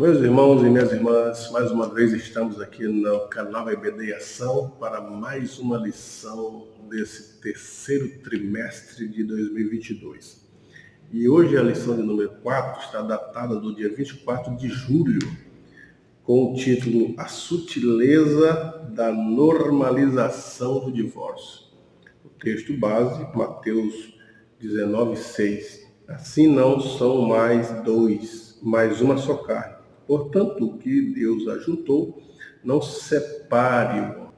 Meus irmãos e minhas irmãs, mais uma vez estamos aqui no canal EBD Ação para mais uma lição desse terceiro trimestre de 2022. E hoje a lição de número 4 está datada do dia 24 de julho, com o título A Sutileza da Normalização do Divórcio. O texto base, Mateus 19:6. Assim não são mais dois, mas uma só carne. Portanto, o que Deus ajuntou, não separe-o.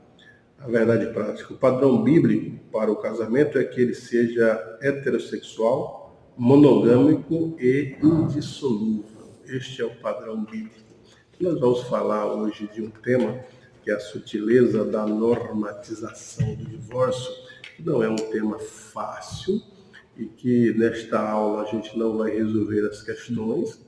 A verdade prática. O padrão bíblico para o casamento é que ele seja heterossexual, monogâmico e indissolúvel. Este é o padrão bíblico. Nós vamos falar hoje de um tema que é a sutileza da normatização do divórcio, que não é um tema fácil e que nesta aula a gente não vai resolver as questões,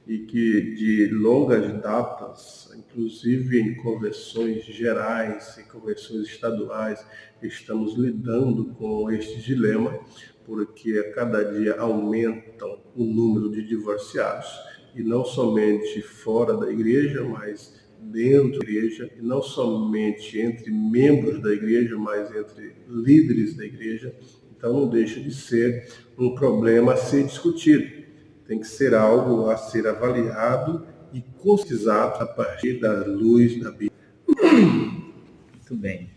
e que de longas datas, inclusive em convenções gerais e convenções estaduais, estamos lidando com este dilema, porque a cada dia aumentam o número de divorciados, e não somente fora da igreja, mas dentro da igreja, e não somente entre membros da igreja, mas entre líderes da igreja. Então não deixa de ser um problema a ser discutido. Tem que ser algo a ser avaliado e conscientizado a partir da luz da Bíblia. Muito bem.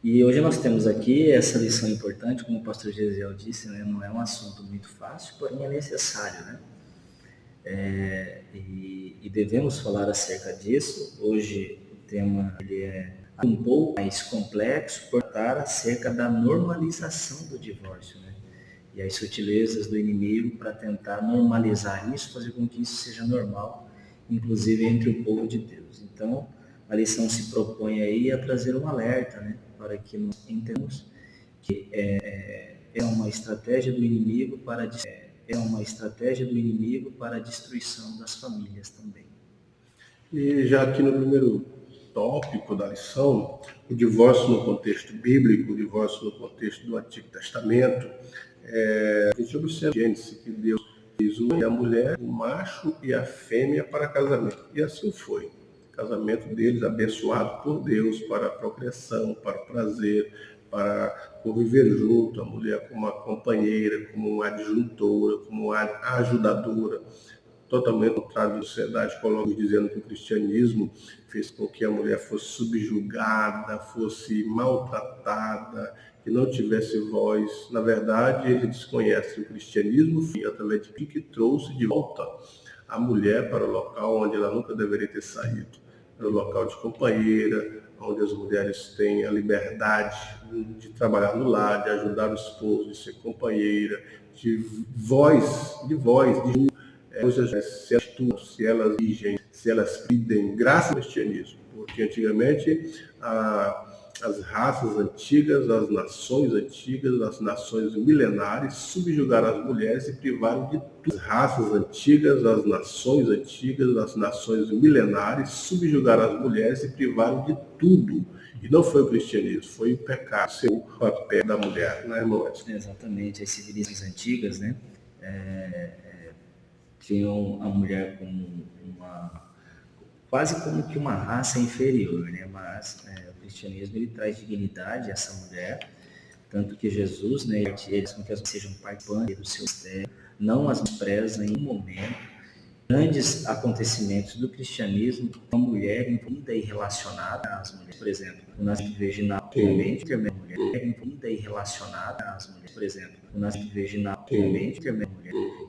E hoje nós temos aqui essa lição importante, como o pastor Gesiel disse, né? Não é um assunto muito fácil, porém é necessário, né? E devemos falar acerca disso. Hoje o tema ele é um pouco mais complexo, por tratar acerca da normalização do divórcio, né? E as sutilezas do inimigo para tentar normalizar isso, fazer com que isso seja normal, inclusive entre o povo de Deus. Então, a lição se propõe aí a trazer um alerta, né, para que nós entendamos que é uma estratégia do inimigo para a destruição das famílias também. E já aqui no primeiro tópico da lição, o divórcio no contexto bíblico, o divórcio no contexto do Antigo Testamento, a gente observa em Gênesis que Deus fez o homem e a mulher, o macho e a fêmea para casamento. E assim foi. O casamento deles abençoado por Deus para a procriação, para o prazer, para conviver junto, a mulher como uma companheira, como uma adjuntora, como uma ajudadora. Totalmente contrário da sociedade, coloca dizendo que o cristianismo fez com que a mulher fosse subjugada, fosse maltratada, que não tivesse voz. Na verdade, eles desconhecem o cristianismo, através de que trouxe de volta a mulher para o local onde ela nunca deveria ter saído, para o local de companheira, onde as mulheres têm a liberdade de trabalhar no lar, de ajudar o esposo, de ser companheira, de voz, se elas estudam, se elas dirigem, se elas pedem graça ao cristianismo. Porque antigamente as raças antigas, as nações antigas, as nações milenares subjugaram as mulheres e privaram de tudo. As raças antigas, as nações antigas, as nações milenares subjugaram as mulheres e privaram de tudo. E não foi o cristianismo, foi o pecado, o papel da mulher, né, irmão? Exatamente, as civilizações antigas, né? Tinham a mulher como quase como que uma raça inferior, né? Mas o cristianismo ele traz dignidade a essa mulher, tanto que Jesus, né, ele quer que as mulheres sejam participantes do seu mistério, não as despreza em um momento. Grandes acontecimentos do cristianismo, uma mulher envolvida e relacionada às mulheres, por exemplo, o nascimento virginal, obviamente, a mulher envolvida e relacionada às mulheres, por exemplo, o nascimento virginal, obviamente, a mulher.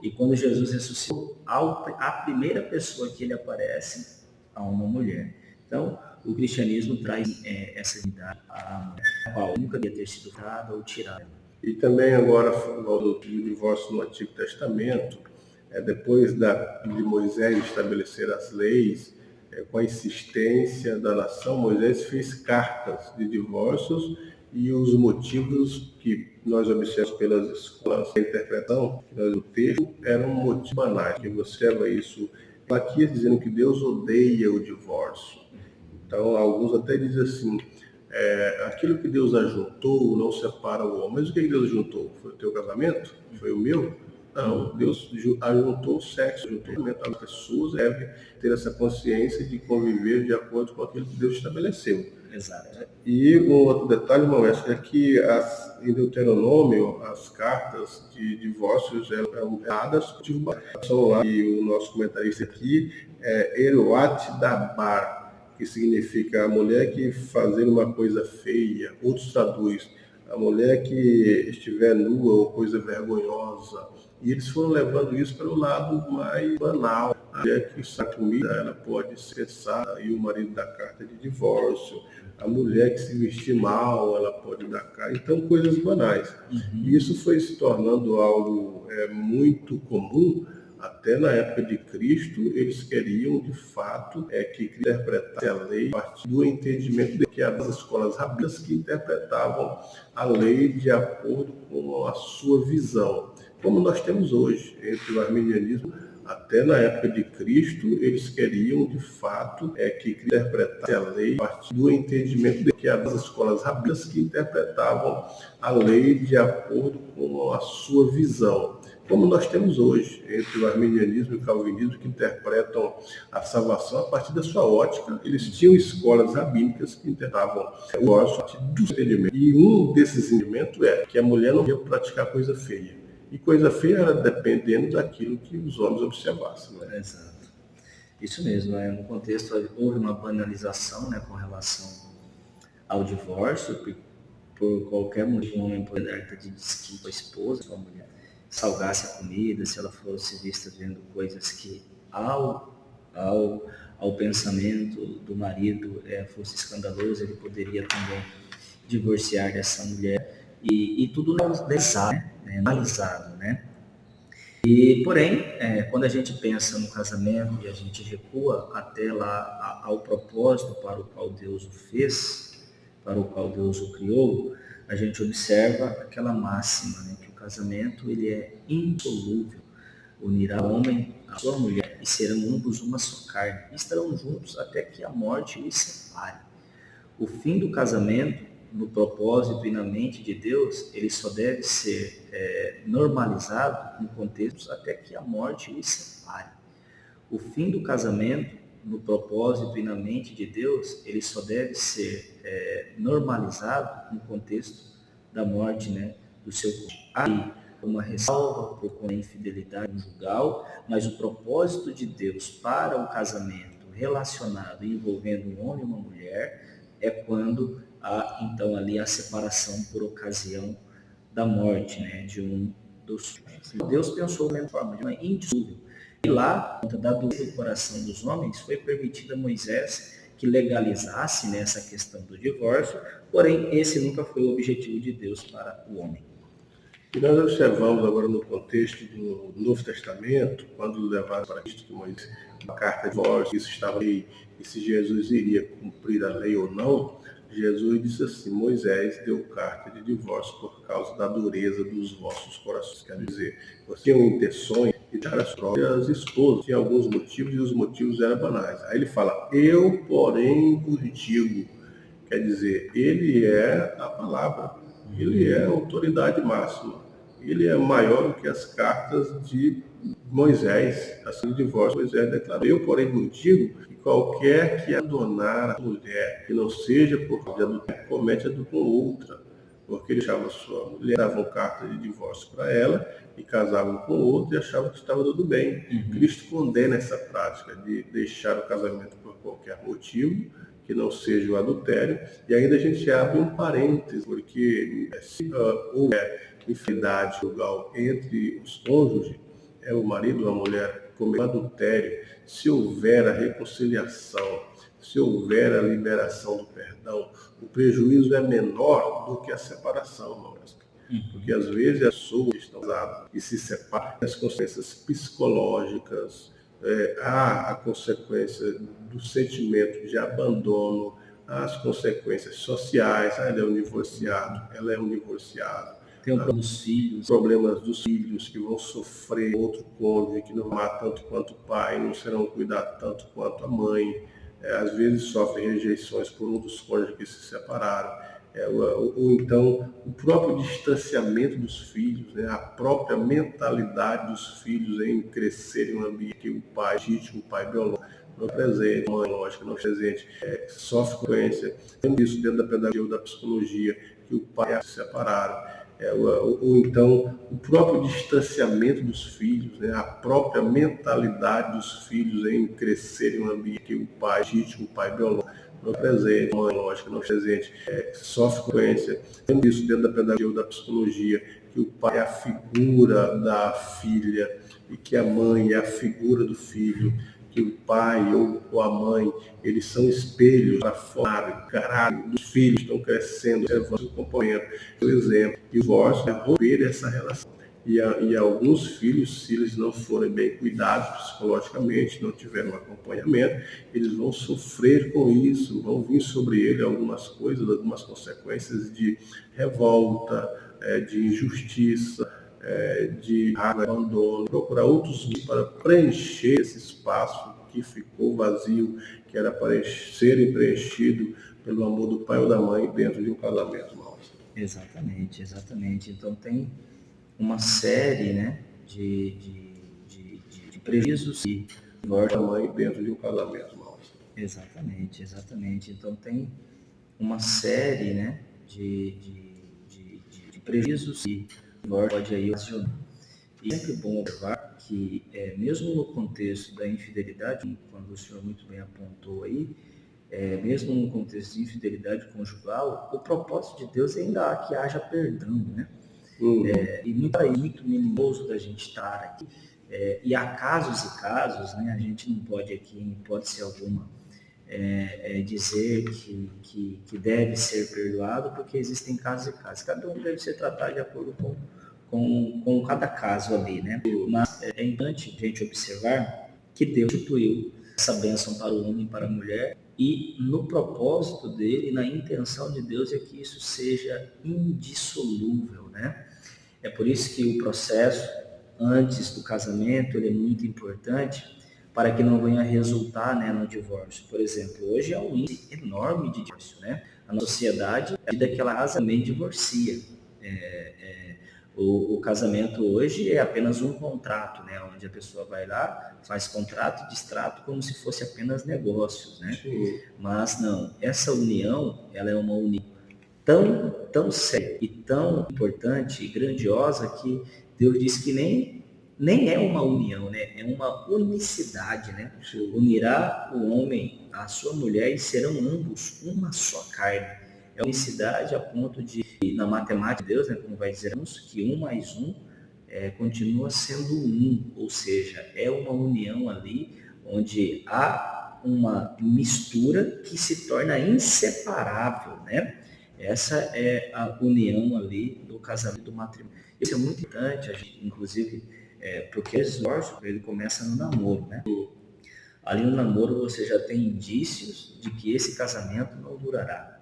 E quando Jesus ressuscitou, a primeira pessoa que ele aparece a uma mulher. Então, o cristianismo traz essa dignidade à mulher, a qual nunca devia ter sido dada ou tirada. E também agora, falando do divórcio no Antigo Testamento, depois de Moisés estabelecer as leis, com a insistência da nação, Moisés fez cartas de divórcios, e os motivos que nós observamos pelas escolas de interpretação do texto eram motivos banais, que você observa isso. Aqui dizendo que Deus odeia o divórcio. Então, alguns até dizem assim, aquilo que Deus ajuntou não separa o homem. Mas o que Deus ajuntou? Foi o teu casamento? Foi o meu? Não, Deus ajuntou o sexo, ajuntou o casamento. As pessoas devem ter essa consciência de conviver de acordo com aquilo que Deus estabeleceu. Exato. E um outro detalhe, Maurício, é que em Deuteronômio, as cartas de divórcios eram dadas são lá, e o nosso comentarista aqui é Eruat Dabar, que significa a mulher que fazer uma coisa feia, outros traduz, a mulher que estiver nua ou coisa vergonhosa. E eles foram levando isso para o lado mais banal. A mulher que está comida, ela pode cessar e o marido dá carta de divórcio. A mulher que se vestir mal, ela pode dar carta. Então, coisas banais. E isso foi se tornando algo muito comum. Até na época de Cristo, eles queriam, de fato, que interpretasse a lei a partir do entendimento de que as escolas rabínicas que interpretavam a lei de acordo com a sua visão. Como nós temos hoje, entre o arminianismo, até na época de Cristo, eles queriam, de fato, que interpretasse a lei a partir do entendimento de que as escolas rabínicas que interpretavam a lei de acordo com a sua visão. Como nós temos hoje, entre o arminianismo e o calvinismo, que interpretam a salvação a partir da sua ótica, eles tinham escolas rabínicas que interpretavam o divórcio a partir do entendimento. E um desses entendimentos é que a mulher não devia praticar coisa feia. E coisa feia era dependendo daquilo que os homens observassem. Né? Exato. Isso mesmo, no contexto houve uma banalização, né, com relação ao divórcio, por qualquer motivo, um homem poderia dar de desquite à esposa, sua mulher, salgasse a comida, se ela fosse vista vendo coisas que ao pensamento do marido fosse escandaloso, ele poderia também divorciar dessa mulher. E tudo analisado, né? E, porém, quando a gente pensa no casamento e a gente recua até lá ao propósito para o qual Deus o fez, para o qual Deus o criou, a gente observa aquela máxima, né, que o casamento ele é indissolúvel, unirá o homem à sua mulher e serão ambos uma só carne, e estarão juntos até que a morte os separe. O fim do casamento, no propósito e na mente de Deus, ele só deve ser normalizado em contextos até que a morte os separe. O fim do casamento, no propósito e na mente de Deus, ele só deve ser normalizado no contexto da morte, né, do seu cônjuge. Aí, uma ressalva por conta da infidelidade conjugal, mas o propósito de Deus para o casamento relacionado envolvendo um homem e uma mulher é quando há, então, ali a separação por ocasião da morte, né, de um dos filhos. Deus pensou da mesma forma, de uma indissolúvel. E lá, por conta da dureza do coração dos homens, foi permitido a Moisés que legalizasse nessa questão do divórcio, porém, esse nunca foi o objetivo de Deus para o homem. E nós observamos agora no contexto do Novo Testamento, quando levaram para Cristo que Moisés uma carta de divórcio, isso estava aí, e se Jesus iria cumprir a lei ou não, Jesus disse assim: Moisés deu carta de divórcio por causa da dureza dos vossos corações. Quer dizer, vocês tinham intenções de dar as próprias esposas, tinha alguns motivos e os motivos eram banais. Aí ele fala: eu, porém, vos digo. Quer dizer, ele é a palavra, ele é a autoridade máxima, ele é maior do que as cartas de Moisés, assim de divórcio. Moisés declarou: eu, porém, vos digo que qualquer que abandonar a mulher, que não seja por causa de adultério, comete adultério com outra, porque ele achava sua mulher, davam carta de divórcio para ela e casavam com outra e achavam que estava tudo bem. Cristo condena essa prática de deixar o casamento por qualquer motivo, que não seja o adultério, e ainda a gente abre um parênteses, porque se houver infidelidade conjugal entre os cônjuges, o marido ou a mulher cometeu adultério, se houver a reconciliação, se houver a liberação do perdão, o prejuízo é menor do que a separação, Maurício. Porque às vezes as pessoas estão casadas e se separam, as consequências psicológicas, há a consequência do sentimento de abandono, as consequências sociais, ele é um divorciado, ela é um divorciado. Tem o problema dos filhos. Problemas dos filhos que vão sofrer outro cônjuge, que não amar tanto quanto o pai, não serão cuidados tanto quanto a mãe. Às vezes sofrem rejeições por um dos cônjuges que se separaram. ou então o próprio distanciamento dos filhos, né? A própria mentalidade dos filhos em crescer em um ambiente que o pai legítimo, o pai biológico, não é presente, a mãe lógica não é presente, sofre consequência. Temos isso dentro da pedagogia ou da psicologia, que o pai se separaram. Ou então o próprio distanciamento dos filhos, né? A própria mentalidade dos filhos em crescer em um ambiente que o pai legítimo, o pai biológico, não é presente, a mãe lógica não é presente, sofre consequência. Temos isso dentro da pedagogia ou da psicologia, que o pai é a figura da filha e que a mãe é a figura do filho, que o pai ou a mãe, eles são espelhos para formar o caráter dos filhos que estão crescendo, observando o comportamento, o exemplo. E o divórcio é romper essa relação. E alguns filhos, se eles não forem bem cuidados psicologicamente, não tiverem um acompanhamento, eles vão sofrer com isso, vão vir sobre ele algumas coisas, algumas consequências de revolta, de injustiça, de raiva, abandono, procurar outros meios para preencher esse espaço que ficou vazio, que era para ser preenchido pelo amor do pai ou da mãe dentro de um casamento. Exatamente, exatamente. Então tem uma série, né, de prejuízos e da mãe dentro de um casamento. Exatamente, exatamente. Então tem uma série, né, de prejuízos e pode aí ocasionar. E é sempre bom observar que, mesmo no contexto da infidelidade, quando o senhor muito bem apontou aí, mesmo no contexto de infidelidade conjugal, o propósito de Deus ainda há que haja perdão, né? E muito minimoso da gente estar aqui. E há casos e casos, né? A gente não pode aqui, em hipótese alguma, dizer que deve ser perdoado, porque existem casos e casos. Cada um deve ser tratado de acordo com cada caso ali, né? Mas é importante a gente observar que Deus instituiu essa bênção para o homem e para a mulher, e no propósito dele, na intenção de Deus, é que isso seja indissolúvel, né? É por isso que o processo antes do casamento ele é muito importante, para que não venha a resultar, né, no divórcio. Por exemplo, hoje é um índice enorme de divórcio, né? A nossa sociedade, a vida que ela também divorcia. O casamento hoje é apenas um contrato, né? Onde a pessoa vai lá, faz contrato e distrato como se fosse apenas negócios, né? Sim. Mas não, essa união, ela é uma união tão séria e tão importante e grandiosa que Deus diz que nem é uma união, né? É uma unicidade, né? Sim. Unirá o homem à sua mulher e serão ambos uma só carne. É unicidade a ponto de, na matemática de Deus, né, como vai dizer, que 1 mais 1 continua sendo 1, ou seja, é uma união ali onde há uma mistura que se torna inseparável, né? Essa é a união ali do casamento, do matrimônio. Isso é muito importante, inclusive, porque o divórcio ele começa no namoro, né? Ali no namoro você já tem indícios de que esse casamento não durará.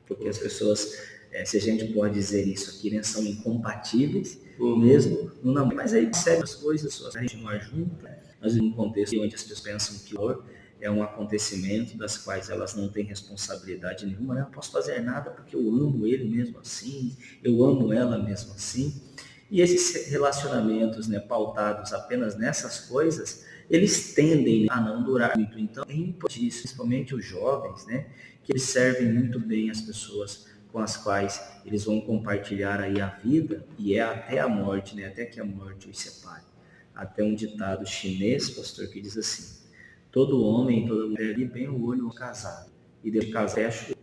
Porque as pessoas, se a gente pode dizer isso aqui, né, são incompatíveis, mesmo no namoro. Mas aí percebe as coisas, a gente não junta, mas em um contexto onde as pessoas pensam que o é um acontecimento das quais elas não têm responsabilidade nenhuma, né? Eu não posso fazer nada porque eu amo ele mesmo assim, eu amo ela mesmo assim. E esses relacionamentos, né, pautados apenas nessas coisas, eles tendem a não durar muito. Então é importante, principalmente os jovens, né, que eles servem muito bem as pessoas com as quais eles vão compartilhar aí a vida, e é até a morte, né, até que a morte os separe. Até um ditado chinês, pastor, que diz assim: todo homem, toda mulher ali bem o olho no casado, e depois de casar fecha o olho.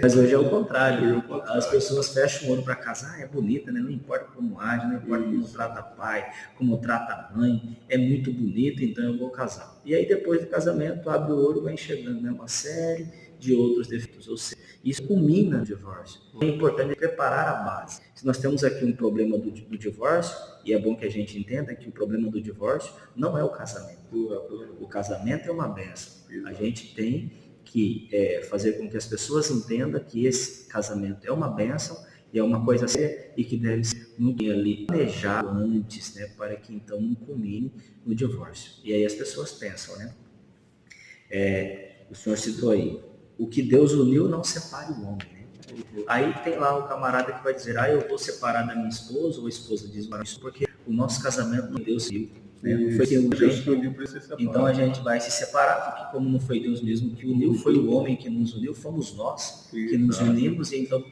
Mas hoje é o contrário. As pessoas fecham o olho para casar, é bonita, né? Não importa como age, não importa como trata pai, como trata a mãe, é muito bonito, então eu vou casar. E aí depois do casamento, abre o olho e vai enxergando, né, uma série de outros defeitos. Ou seja, isso culmina no divórcio. É importante preparar a base. Se nós temos aqui um problema do divórcio, e é bom que a gente entenda que o problema do divórcio não é o casamento. O casamento é uma bênção. A gente tem que fazer com que as pessoas entendam que esse casamento é uma bênção e é uma coisa séria e que deve ser muito ali planejado antes, né, para que então não culmine no divórcio. E aí as pessoas pensam, né? O senhor citou aí, o que Deus uniu não separe o homem, né? Aí tem lá o camarada que vai dizer, eu vou separar da minha esposa, ou a esposa diz, mas isso porque o nosso casamento não Deus viu. Né? Não foi Deus que uniu para se separar. Então a gente vai se separar, porque como não foi Deus mesmo que uniu, foi o homem que nos uniu, fomos nós que nos unimos, e então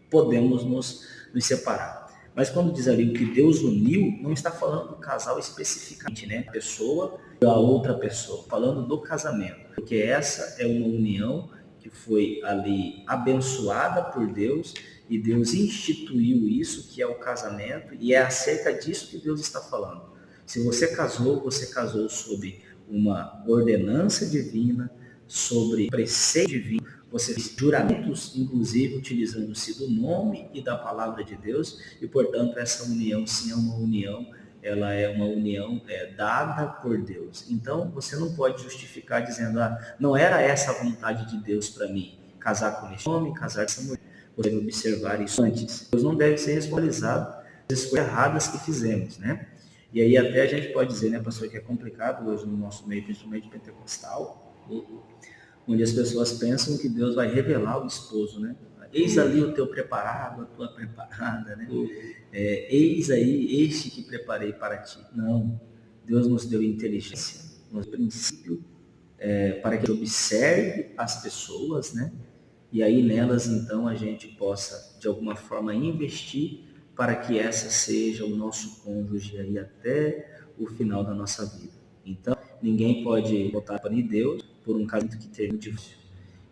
podemos nos separar. Mas quando diz ali o que Deus uniu, não está falando do casal especificamente, né? A pessoa e a outra pessoa, falando do casamento. Porque essa é uma união que foi ali abençoada por Deus, e Deus instituiu isso, que é o casamento, e é acerca disso que Deus está falando. Se você casou sob uma ordenança divina, sobre preceito divino, você fez juramentos, inclusive, utilizando-se do nome e da palavra de Deus, e, portanto, essa união, sim, é uma união, ela é uma união dada por Deus. Então, você não pode justificar dizendo, não era essa a vontade de Deus para mim, casar com esse homem, casar com essa mulher. Você deve observar isso antes. Deus não deve ser responsabilizado pelas escolhas erradas que fizemos, né? E aí até a gente pode dizer, né, pastor, que é complicado hoje no nosso meio, principalmente pentecostal, onde as pessoas pensam que Deus vai revelar o esposo, né? Eis ali o teu preparado, a tua preparada, né? Eis aí este que preparei para ti. Não, Deus nos deu inteligência, nos deu princípio, para que observe as pessoas, né? E aí nelas, então, a gente possa, de alguma forma, investir para que essa seja o nosso cônjuge aí até o final da nossa vida. Então, ninguém pode botar para Deus por um casamento que termina no divórcio.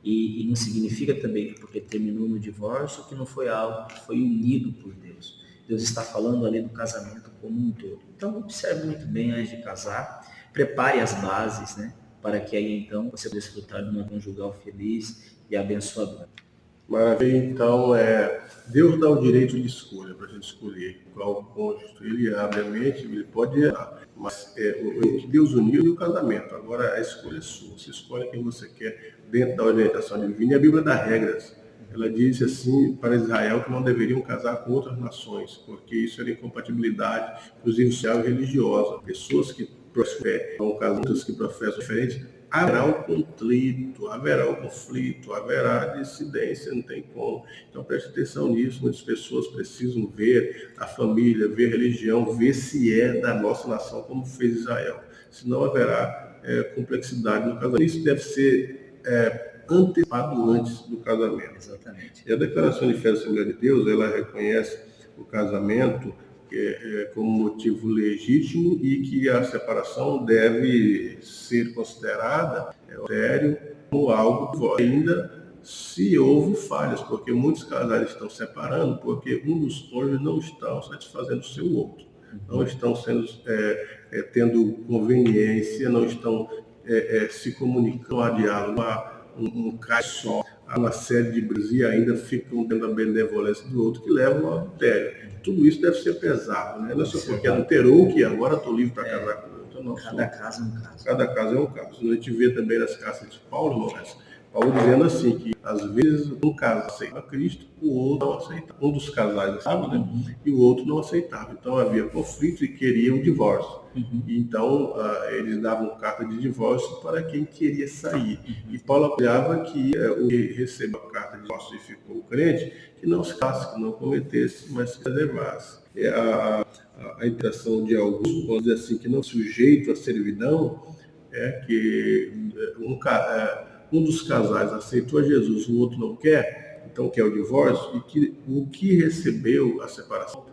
E não significa também que porque terminou no divórcio, que não foi algo que foi unido por Deus. Deus está falando ali do casamento como um todo. Então, observe muito bem antes de casar, prepare as bases, né? Para que aí, então, você possa desfrutar de uma conjugal feliz e abençoadora. Maravilha, então, Deus dá o direito de escolha para a gente escolher qual cônjuge. Ele abre a mente, ele pode errar, mas o que Deus uniu é o casamento. Agora a escolha é sua, você escolhe quem você quer dentro da orientação divina. E a Bíblia dá regras. Ela diz assim para Israel que não deveriam casar com outras nações, porque isso era incompatibilidade, inclusive social e religiosa. Pessoas que professam casados que professam diferentes, haverá um conflito, haverá dissidência, não tem como. Então preste atenção nisso, muitas pessoas precisam ver a família, ver a religião, ver se é da nossa nação, como fez Israel. Senão haverá complexidade no casamento. Isso deve ser antecipado antes do casamento. Exatamente. E a declaração de fé da Assembleia de Deus, ela reconhece o casamento como motivo legítimo e que a separação deve ser considerada sério como algo ainda se houve falhas, porque muitos casais estão separando porque um dos cônjuges não estão satisfazendo o seu outro, não estão tendo conveniência, não estão se comunicando a diálogo, um caso só, há uma série de brigas e ainda ficam tendo a benevolência do outro que levam ao adultério. Tudo isso deve ser pesado, né? Não é só porque adulterou que agora estou livre para casar com o outro. Não, cada caso é um caso. Cada caso é um caso. A gente vê também nas cartas de Paulo, Paulo dizendo assim, que às vezes um casal aceitava Cristo, o outro não aceitava. Um dos casais aceitava, né? E o outro não aceitava. Então havia conflito e queria o divórcio. Então eles davam carta de divórcio para quem queria sair. E Paulo apoiava que o que recebeu a carta de divórcio e ficou crente, que não se casasse, que não cometesse, mas se preservasse. A interação de alguns, vamos dizer assim, que não sujeito à servidão, é que um dos casais aceitou a Jesus, o outro não quer, então quer o divórcio, e que o que recebeu a separação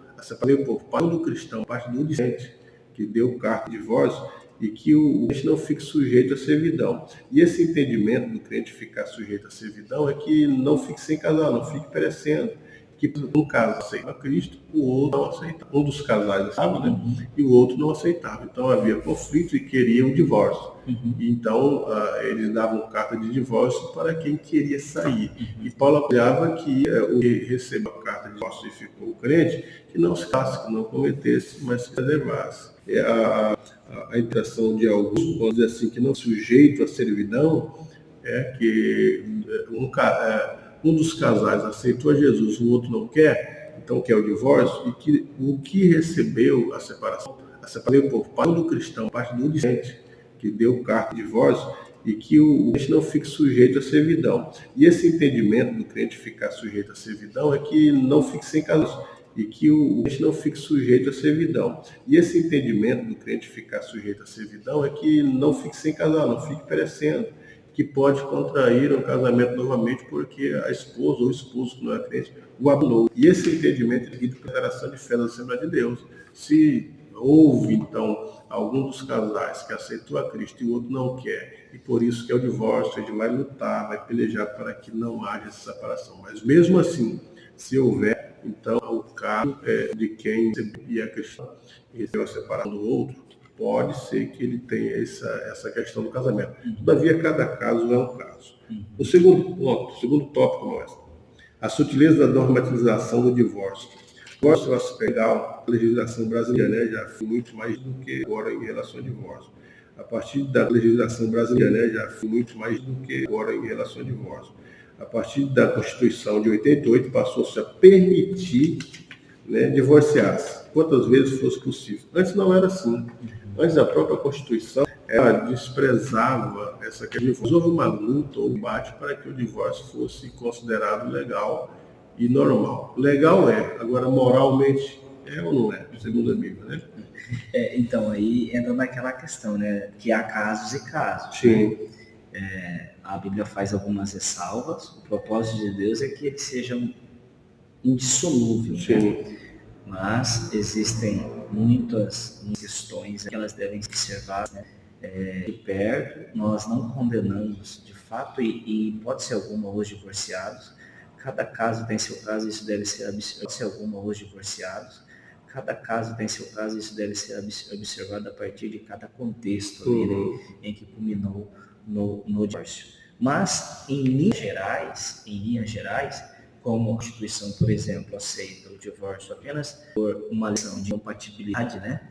por parte do cristão, parte do discente, que deu carta de divórcio, e que o crente não fique sujeito à servidão. E esse entendimento do crente ficar sujeito à servidão é que não fique sem casar, não fique perecendo. Que um casal aceitava Cristo, o outro não aceitava. Um dos casais aceitava, né? E o outro não aceitava. Então havia conflito e queria o divórcio. Então eles davam carta de divórcio para quem queria sair. E Paulo apoiava que o que recebeu a carta de divórcio e ficou crente, que não se casasse, que não cometesse, mas se preservasse. A interação de alguns, vamos dizer assim, que não sujeito à servidão, é que um dos casais aceitou a Jesus, o outro não quer, então quer o divórcio, e que o que recebeu a separação por parte do cristão, parte do discente, que deu carta de divórcio, e que o crente não fique sujeito à servidão. E esse entendimento do crente ficar sujeito à servidão é que não fique sem casar, e que o crente não fique sujeito à servidão. E esse entendimento do crente ficar sujeito à servidão é que não fique sem casar, não fique perecendo, que pode contrair um casamento novamente porque a esposa ou o esposo que não é crente o abandonou. E esse entendimento é de declaração de fé da Assembleia de Deus. Se houve, então, algum dos casais que aceitou a Cristo e o outro não quer, e por isso que é o divórcio, ele vai lutar, vai pelejar para que não haja essa separação. Mas mesmo assim, se houver, então o caso de quem é cristão e recebeu a separação do outro, pode ser que ele tenha essa questão do casamento. Todavia, cada caso é um caso. O segundo ponto, o segundo tópico nosso, a sutileza da normatização do divórcio. O divórcio é um aspecto legal, a legislação brasileira, né, já foi muito mais do que agora em relação ao divórcio. A partir da legislação brasileira, né, já foi muito mais do que agora em relação ao divórcio. A partir da Constituição de 88, passou-se a permitir, né, divorciar-se quantas vezes fosse possível. Antes não era assim. Antes a própria Constituição, ela desprezava essa questão. Houve uma luta ou um debate para que o divórcio fosse considerado legal e normal. Legal é, agora moralmente é ou não é, segundo a Bíblia, né? Então, aí entra naquela questão, né? Que há casos e casos. Sim. Né? A Bíblia faz algumas ressalvas. O propósito de Deus é que eles sejam indissolúveis. Sim. Né? Mas existem muitas questões que elas devem ser observadas, né? De perto. Nós não condenamos de fato e hipótese alguma os divorciados. Cada caso tem seu caso, isso deve ser observado. Se alguma os divorciados, cada caso tem seu caso, isso deve ser observado a partir de cada contexto ali, né, em que culminou no divórcio. Mas em linhas gerais, como a Constituição, por exemplo, aceita o divórcio apenas por uma lição de compatibilidade, né,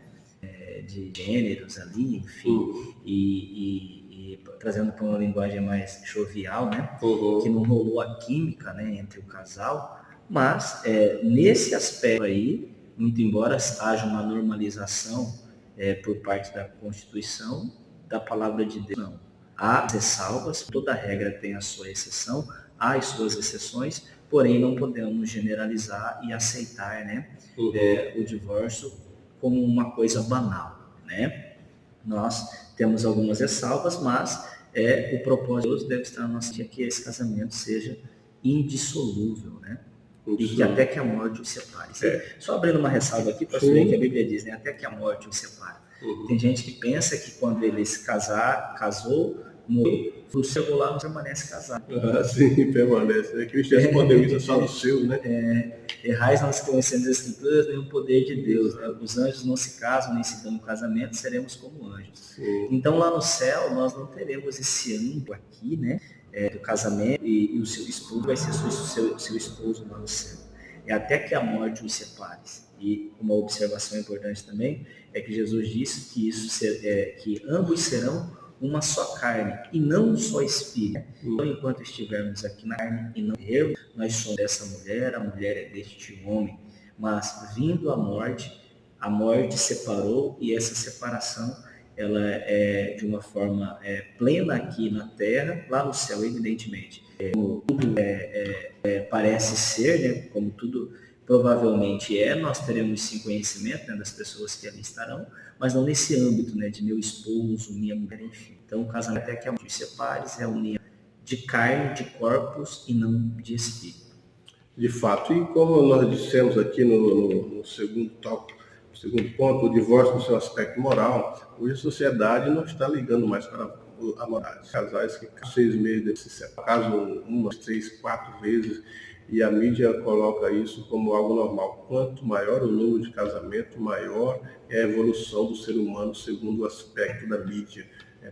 de gêneros ali, enfim, e trazendo para uma linguagem mais jovial, né, que não rolou a química, né, entre o casal, mas nesse aspecto aí, muito embora haja uma normalização por parte da Constituição, da palavra de Deus, não. Há ressalvas, toda regra tem a sua exceção, há as suas exceções, porém não podemos generalizar e aceitar, né, o divórcio como uma coisa banal, né? Nós temos algumas ressalvas, mas o propósito de Deus deve estar na nossa vida, que esse casamento seja indissolúvel, né? E que até que a morte os separe. Só abrindo uma ressalva aqui, para ver que a Bíblia diz, né? Até que a morte os separe. Tem gente que pensa que quando eles casou, morreu, chegou lá, não permanece casado. Sim, permanece. Cristo respondeu isso só dos seus, né? Errais não se conhecendo as Escrituras, nem o poder de Deus. Né? Os anjos não se casam, nem se dão no casamento, seremos como anjos. Sim. Então lá no céu, nós não teremos esse âmbito aqui, né? Do casamento, e o seu esposo vai ser seu esposo lá no céu. Até que a morte os separe. E uma observação importante também é que Jesus disse que, que ambos serão uma só carne e não um só espírito. Então, enquanto estivermos aqui na carne e não morrermos, nós somos dessa mulher, a mulher é deste homem. Mas vindo a morte separou, e essa separação ela é de uma forma plena aqui na terra, lá no céu, evidentemente. Como tudo parece ser, né, como tudo provavelmente nós teremos sim conhecimento, né, das pessoas que ali estarão, mas não nesse âmbito, né, de meu esposo, minha mulher, enfim. Então, o casamento até que a morte separe é a união de carne, de corpos e não de espírito. De fato, e como nós dissemos aqui no segundo tópico, segundo ponto, o divórcio no seu aspecto moral, hoje a sociedade não está ligando mais para a moral. Casais que 6 meses se separam, casam 1, 3, 4 vezes, e a mídia coloca isso como algo normal. Quanto maior o número de casamento, maior é a evolução do ser humano segundo o aspecto da mídia.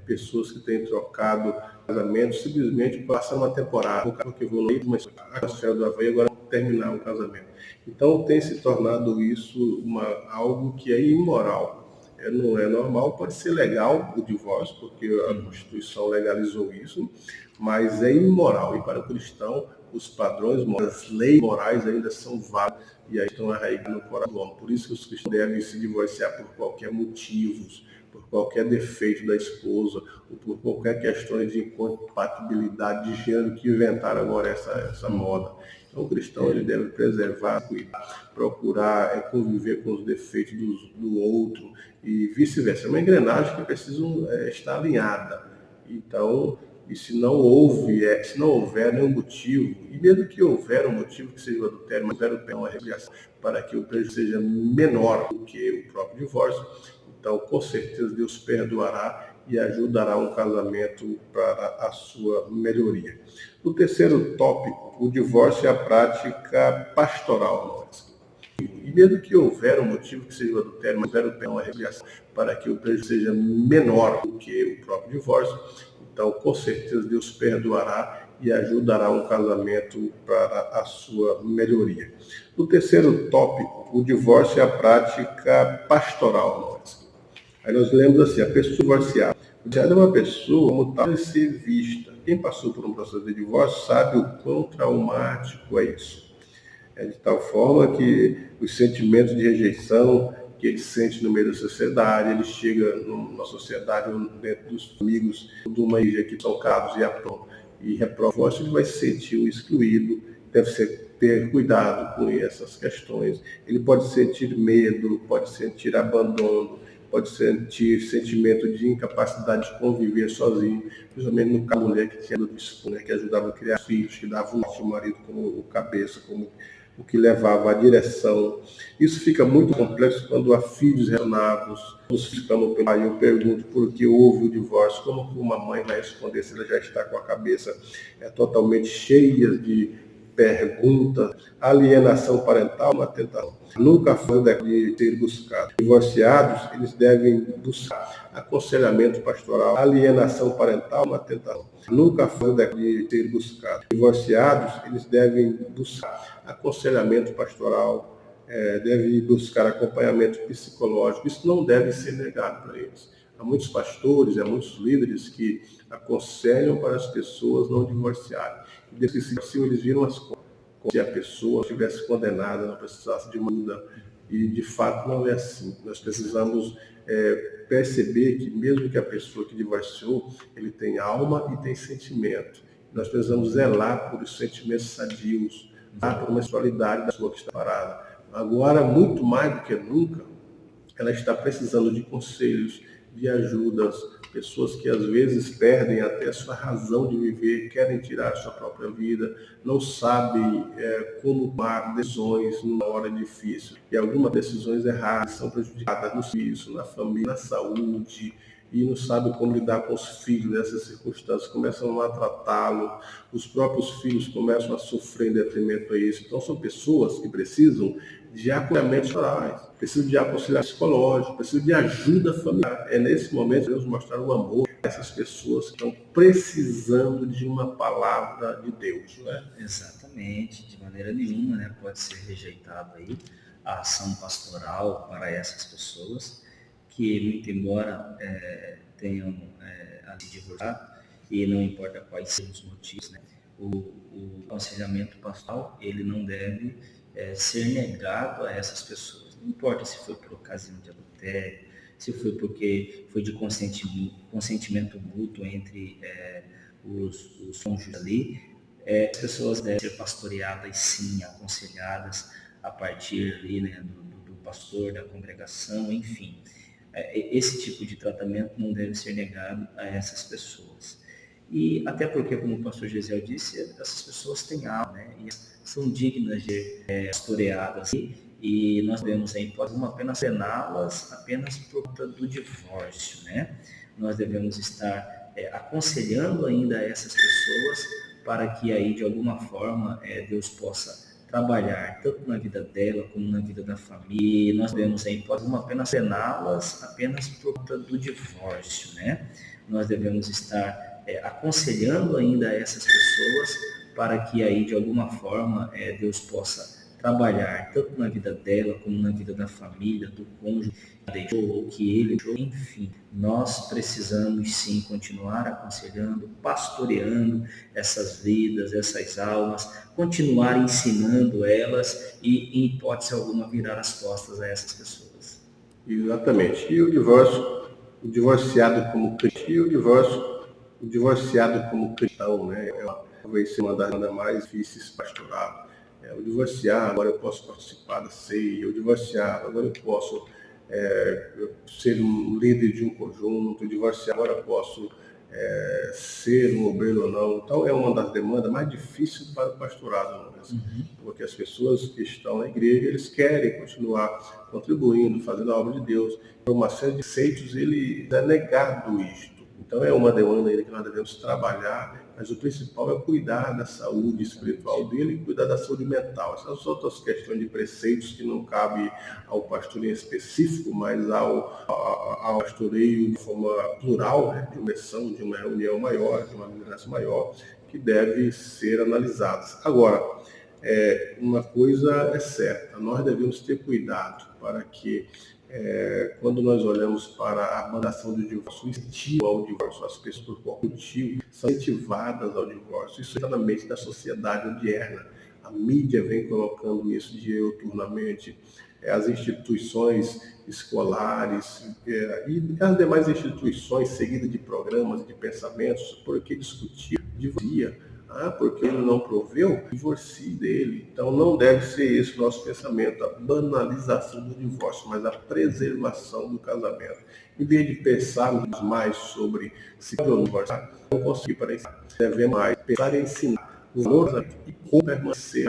Pessoas que têm trocado casamento simplesmente passam uma temporada, porque evoluiu, mas a esfera do Havaí agora terminar o casamento. Então tem se tornado isso algo que é imoral. Não é normal, pode ser legal o divórcio, porque a Constituição legalizou isso, mas é imoral. E para o cristão, os padrões, as leis morais ainda são válidas e aí estão arraigadas no coração do homem. Por isso que os cristãos devem se divorciar por qualquer motivo, por qualquer defeito da esposa, ou por qualquer questão de incompatibilidade de gênero que inventaram agora essa moda. Então o cristão ele deve preservar, cuidar, procurar conviver com os defeitos do outro e vice-versa. É uma engrenagem que precisa estar alinhada. Então, e se não houver nenhum motivo, e mesmo que houver um motivo que seja o adultério, mas houver uma recriação para que o prejuízo seja menor do que o próprio divórcio, então com certeza Deus perdoará e ajudará um casamento para a sua melhoria. O terceiro tópico, o divórcio é a prática pastoral. E mesmo que houver um motivo que seja o adultério, mas houver uma recriação para que o prejuízo seja menor do que o próprio divórcio, então com certeza Deus perdoará e ajudará um casamento para a sua melhoria. O terceiro tópico, o divórcio é a prática pastoral. Aí nós lemos assim, a pessoa divorciada. Divorciada é uma pessoa como tal deve ser vista. Quem passou por um processo de divórcio sabe o quão traumático é isso. É de tal forma que os sentimentos de rejeição que ele sente no meio da sociedade, ele chega numa sociedade dentro dos amigos de uma igreja que são caros e reprovam, ele vai se sentir excluído, ter cuidado com essas questões. Ele pode sentir medo, pode sentir abandono, pode sentir sentimento de incapacidade de conviver sozinho, principalmente no caso da mulher que tinha que ajudava a criar filhos, que dava o marido como o cabeça, como o que levava à direção. Isso fica muito complexo quando há filhos relacionados, os filhos clamam pelo pai. Eu pergunto por que houve o divórcio, como uma mãe vai responder se ela já está com a cabeça totalmente cheia de perguntas. Alienação parental, uma tentação. Nunca foi de ser buscado. Divorciados, eles devem buscar aconselhamento pastoral. Alienação parental, uma tentação. Nunca foi de ser buscado. Divorciados, eles devem buscar aconselhamento pastoral, devem buscar acompanhamento psicológico. Isso não deve ser negado para eles. Há muitos pastores, há muitos líderes que aconselham para as pessoas não divorciarem. E depois que se divorciam, eles viram as coisas como se a pessoa estivesse condenada, não precisasse de ajuda. E de fato não é assim. Nós precisamos perceber que mesmo que a pessoa que divorciou, ele tem alma e tem sentimento. Nós precisamos zelar por os sentimentos sadios, por uma sexualidade da pessoa que está parada. Agora, muito mais do que nunca, ela está precisando de conselhos, de ajudas, pessoas que às vezes perdem até a sua razão de viver, querem tirar a sua própria vida, não sabem como tomar decisões numa hora difícil. E algumas decisões erradas são prejudicadas no serviço, na família, na saúde, e não sabe como lidar com os filhos nessas circunstâncias, começam a maltratá-lo, os próprios filhos começam a sofrer em detrimento a isso. Então são pessoas que precisam de aconselhamento pastoral, precisam de aconselhamento psicológico, precisam de ajuda familiar. É nesse momento que Deus mostrar o amor a essas pessoas que estão precisando de uma palavra de Deus. Não é? Exatamente, de maneira nenhuma, né, pode ser rejeitado aí a ação pastoral para essas pessoas que, muito embora tenham se divorciado, e não importa quais sejam os motivos, né, o aconselhamento pastoral ele não deve ser negado a essas pessoas. Não importa se foi por ocasião de adultério, se foi porque foi de consentimento mútuo entre os cônjuges ali, as pessoas devem ser pastoreadas sim, aconselhadas a partir ali, né, do pastor, da congregação, enfim. Esse tipo de tratamento não deve ser negado a essas pessoas. E até porque, como o pastor Gesiel disse, essas pessoas têm alma, né? E são dignas de ser pastoreadas. E nós devemos, podemos apenas pená-las apenas por conta do divórcio, né? Nós devemos estar aconselhando ainda essas pessoas para que aí, de alguma forma, Deus possa trabalhar tanto na vida dela como na vida da família. E nós devemos podemos apenas pená-las apenas por conta do divórcio, né? Nós devemos estar aconselhando ainda essas pessoas para que aí, de alguma forma, Deus possa trabalhar tanto na vida dela como na vida da família, do cônjuge que deixou ou que ele deixou, enfim. Nós precisamos sim continuar aconselhando, pastoreando essas vidas, essas almas, continuar ensinando elas e, em hipótese alguma, virar as costas a essas pessoas. Exatamente. E o divórcio o divorciado como cristão e o divorciado como cristão, né? Talvez seja uma das mais difíceis pastoral. O divorciado, agora eu posso participar da ceia, o divorciado, agora eu posso ser um líder de um conjunto, o divorciado, agora eu posso ser um obreiro ou não. Então é uma das demandas mais difíceis para o pastorado, porque as pessoas que estão na igreja, eles querem continuar contribuindo, fazendo a obra de Deus. Por uma série de feitos, ele é negado isto. Então é uma demanda ainda que nós devemos trabalhar, mas o principal é cuidar da saúde espiritual dele e cuidar da saúde mental. Essas outras questões de preceitos que não cabem ao pastoreio específico, mas ao pastoreio de forma plural, né, de uma missão, de uma reunião maior, de uma liderança maior, que deve ser analisadas. Agora, uma coisa é certa, nós devemos ter cuidado para que quando nós olhamos para a bandação do divórcio, o incentivo ao divórcio, as pessoas por motivo são incentivadas ao divórcio. Isso é na mente da sociedade odierna. A mídia vem colocando isso diuturnamente. As instituições escolares e as demais instituições seguidas de programas, de pensamentos, por que discutir divorcia? Porque ele não proveu, divorcie dele. Então não deve ser esse o nosso pensamento, a banalização do divórcio, mas a preservação do casamento. Em vez de pensarmos mais sobre se pode ou não divorciar, não conseguir para isso. Devemos mais pensar em ensinar os valores e como permanecer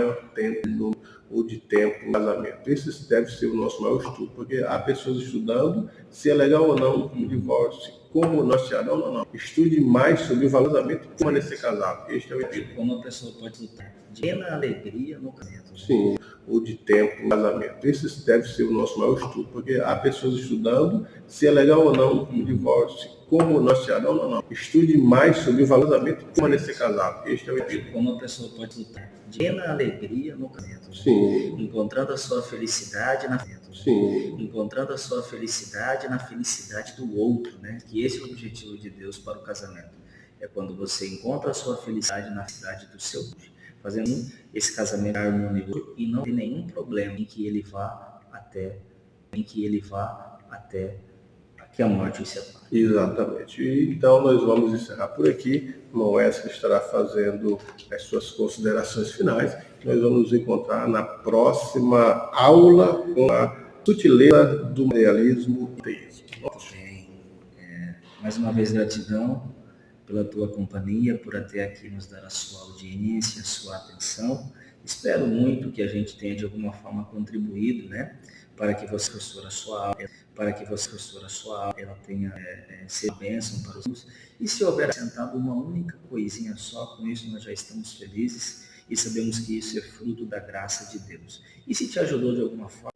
de tempo no casamento. Esse deve ser o nosso maior estudo, porque há pessoas estudando se é legal ou não o divórcio, como nós tiramos. Não. Estude mais sobre o valorizamento e permanecer casado. Este é o estudo. Como a pessoa pode lutar de plena alegria no casamento. Sim, ou de tempo no casamento. Esse deve ser o nosso maior estudo, porque há pessoas estudando se é legal ou não o divórcio, como nós tiramos. Não. Estude mais sobre o valorizamento e permanecer casado. Este é o estudo. Como a pessoa pode lutar de plena alegria no casamento. Sim. Encontrando a sua felicidade na Sim. Encontrando a sua felicidade na felicidade do outro, né? Que esse é o objetivo de Deus para o casamento. É quando você encontra a sua felicidade na felicidade do seu cônjuge, fazendo esse casamento harmonioso e não tem nenhum problema em que ele vá até que a morte o separe. Exatamente. Então nós vamos encerrar por aqui. O Wesley estará fazendo as suas considerações finais. Nós vamos nos encontrar na próxima aula com a sutileza do materialismo e teísmo. Mais uma vez, gratidão pela tua companhia, por até aqui nos dar a sua audiência, a sua atenção. Espero muito que a gente tenha de alguma forma contribuído, né, para que você professora a sua aula, ela tenha ser bênção para os outros. E se houver acrescentado uma única coisinha só, com isso nós já estamos felizes e sabemos que isso é fruto da graça de Deus. E se te ajudou de alguma forma,